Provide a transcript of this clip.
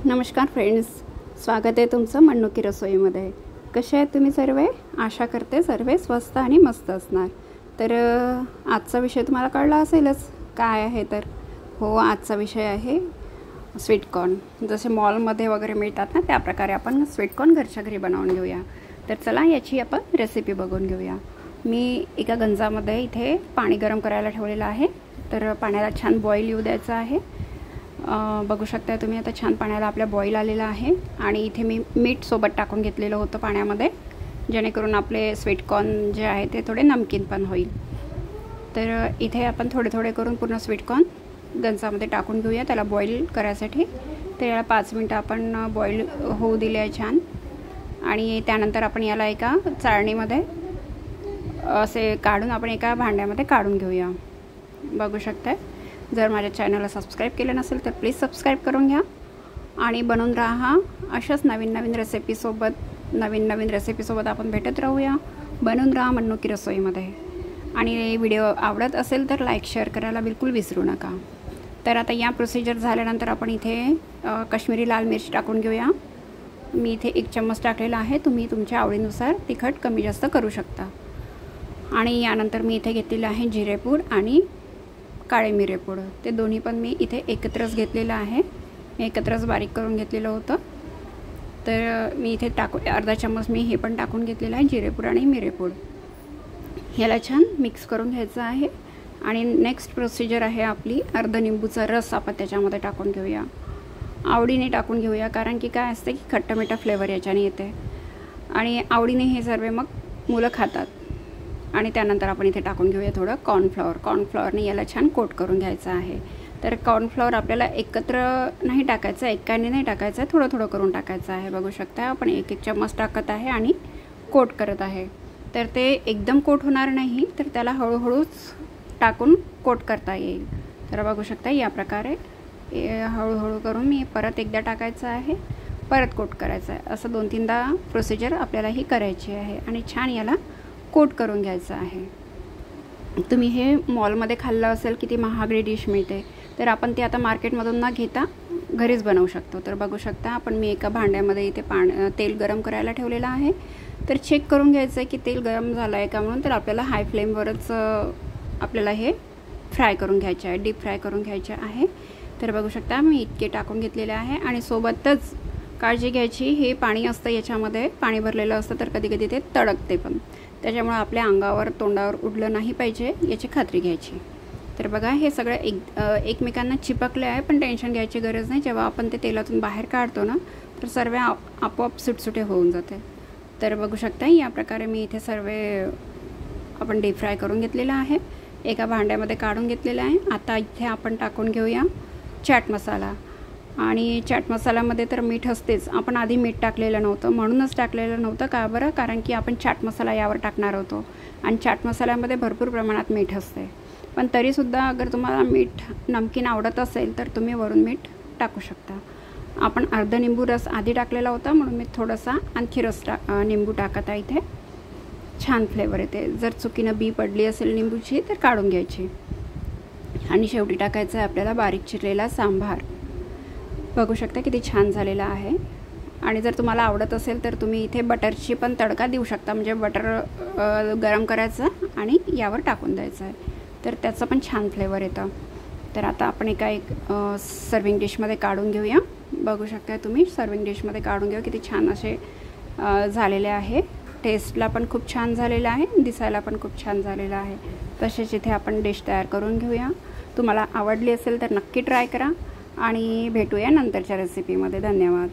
नमस्कार फ्रेंड्स, स्वागत आहे तुमचं मन्नू की रसोईमध्ये। कसे आहेत तुम्ही सर्व? आशा करते सर्व स्वस्त आणि मस्त असणार। तर आजचा विषय तुम्हाला कळला असेलच काय आहे। तर हो, आजचा विषय आहे स्वीट कॉर्न। जसे मॉलमध्ये वगैरे मिळतात ना, त्या प्रकारे आपण स्वीट कॉर्न घरच्या घरी बनवून घेऊया। तर चला याची आपण रेसिपी बघून घेऊया। मी एका गंजामध्ये इथे पाणी गरम करायला ठेवलेलं आहे। तर पाण्याला छान बॉईल येऊ द्यायचं आहे। बघू शकता तुम्ही, आता छान पाण्याला आपल्या बॉईल आलेला आहे। आणि इथे मी मीठ सोबत टाकून घेतलेलं होतं पाण्यामध्ये, जेणेकरून आपले स्वीट कॉर्न जे आहे ते थोडे नमकीन पण होईल। तर इथे आपण थोडे थोडे करून पूर्ण स्वीट कॉर्न गंजामध्ये टाकून घेऊया त्याला बॉईल करायसाठी। तर याला 5 मिनिटं आपण बॉईल होऊ दिले आहे छान। आणि त्यानंतर आपण याला एका चाळणीमध्ये असे काढून आपण एका भांड्यामध्ये काढून घेऊया। बघू शकता, जर माझ्या चॅनलला सबस्क्राईब केलं नसेल तर प्लीज सबस्क्राईब करून घ्या आणि बनवून राहा। अशाच नवीन नवीन रेसिपीसोबत आपण भेटत राहूया। बनवून राहा मन्नू की रसोईमध्ये। आणि व्हिडिओ आवडत असेल तर लाईक शेअर करायला बिलकुल विसरू नका। तर आता या प्रोसिजर झाल्यानंतर आपण इथे काश्मीरी लाल मिरची टाकून घेऊया। मी इथे 1 चम्मच टाकलेला आहे, तुम्ही तुमच्या आवडीनुसार तिखट कमी जास्त करू शकता। आणि यानंतर मी इथे घेतलेलं आहे जिरेपूड आणि काळे मिरेपूड, ते दोन्ही पण मी इथे एकत्रच घेतलेलं आहे। एकत्रच बारीक करून घेतलेलं होतं। तर मी इथे अर्धा चम्मच मी हे पण टाकून घेतलेलं आहे, जिरेपूड आणि मिरेपूड। ह्याला छान मिक्स करून घ्यायचं आहे। आणि नेक्स्ट प्रोसिजर आहे आपली, अर्धा निंबूचा रस आपण त्याच्यामध्ये टाकून घेऊया। आवडीने टाकून घेऊया, कारण की काय असते की खट्टा मिठा फ्लेवर याच्याने येते आणि आवडीने हे सर्व मग मुलं खातात। आणि त्यानंतर आपण इथे टाकून घेऊया थोडं कॉर्नफ्लॉवरने याला छान कोट करून घ्यायचं आहे। तर कॉर्नफ्लॉवर आपल्याला एकत्र नाही टाकायचं, एकाने नाही टाकायचं, थोडं थोडं करून टाकायचं आहे। बघू शकता आपण 1 चम्मच टाकत आहे आणि कोट करत आहे। तर ते एकदम कोट होणार नाही, तर त्याला हळूहळूच टाकून कोट करता येईल। तर बघू शकता या प्रकारे हळूहळू करून मी परत एकदा टाकायचं आहे, परत कोट करायचं आहे। असं 2-3दा प्रोसिजर आपल्याला ही करायची आहे आणि छान याला कोट करून घ्यायचं आहे। तुम्ही हे मॉलमध्ये खाल्लं असेल किती महागडी डिश मिळते, तर आपण ते आता मार्केटमधून न घेता घरीच बनवू शकतो। तर बघू शकता आपण मी एका भांड्यामध्ये इथे तेल गरम करायला ठेवलेलं आहे। तर चेक करून घ्यायचं आहे की तेल गरम झालं आहे का म्हणून। तर आपल्याला हाय फ्लेमवरच आपल्याला हे फ्राय करून घ्यायचे आहे, डीप फ्राय करून घ्यायचे आहे। तर बघू शकता मी इतके टाकून घेतलेले आहे। आणि सोबतच काळजी घ्यायची, हे पाणी असतं याच्यामध्ये, पाणी भरलेलं असतं, तर कधी कधी ते तडकते पण, त्याच्यामुळे आपल्या अंगावर तोंडावर उडलं नाही पाहिजे याची खात्री घ्यायची। तर बघा हे सगळं एकमेकांना चिपकले आहे, पण टेन्शन घ्यायची गरज नाही। जेव्हा आपण ते तेलातून बाहेर काढतो ना, तर सर्व आपोआप सुटसुटे होऊन जाते। तर बघू शकता या प्रकारे मी इथे सर्व आपण डीप फ्राय करून घेतलेलं आहे, एका भांड्यामध्ये काढून घेतलेलं आहे। आता इथे आपण टाकून घेऊया चाट मसाला। आणि चाट मसाल्यामध्ये तर मीठ असतेच, आपण आधी मीठ टाकलेलं नव्हतं, म्हणूनच टाकलेलं नव्हतं का बरं, कारण की आपण चाट मसाला यावर टाकणार होतो आणि चाट मसाल्यामध्ये भरपूर प्रमाणात मीठ असते। पण तरीसुद्धा अगर तुम्हाला मीठ नमकीन आवडत असेल तर तुम्ही वरून मीठ टाकू शकता। आपण अर्धा निंबू रस आधी टाकलेला होता, म्हणून मी थोडासा आणखी निंबू टाकत आहे इथे, छान फ्लेवर येते। जर चुकीनं बी पडली असेल निंबूची तर काढून घ्यायची। आणि शेवटी टाकायचं आहे आपल्याला बारीक चिरलेला सांबार। बघू शकता किती छान झालेला आहे। आणि जर तुम्हाला आवडत असेल तर तुम्ही इथे बटरची पण तडका देऊ शकता, म्हणजे बटर गरम करायचं आणि यावर टाकून द्यायचं आहे, तर त्याचं पण छान फ्लेवर येतं। तर आता आपण एका सर्विंग डिशमध्ये काढून घेऊया। बघू शकता तुम्ही, सर्विंग डिशमध्ये काढून घेऊ, किती छान असे झालेले आहे। टेस्टला पण खूप छान झालेलं आहे, दिसायला पण खूप छान झालेलं आहे। तसेच इथे आपण डिश तयार करून घेऊया। तुम्हाला आवडली असेल तर नक्की ट्राय करा आणि भेटूया नंतरच्या रेसिपीमध्ये। धन्यवाद।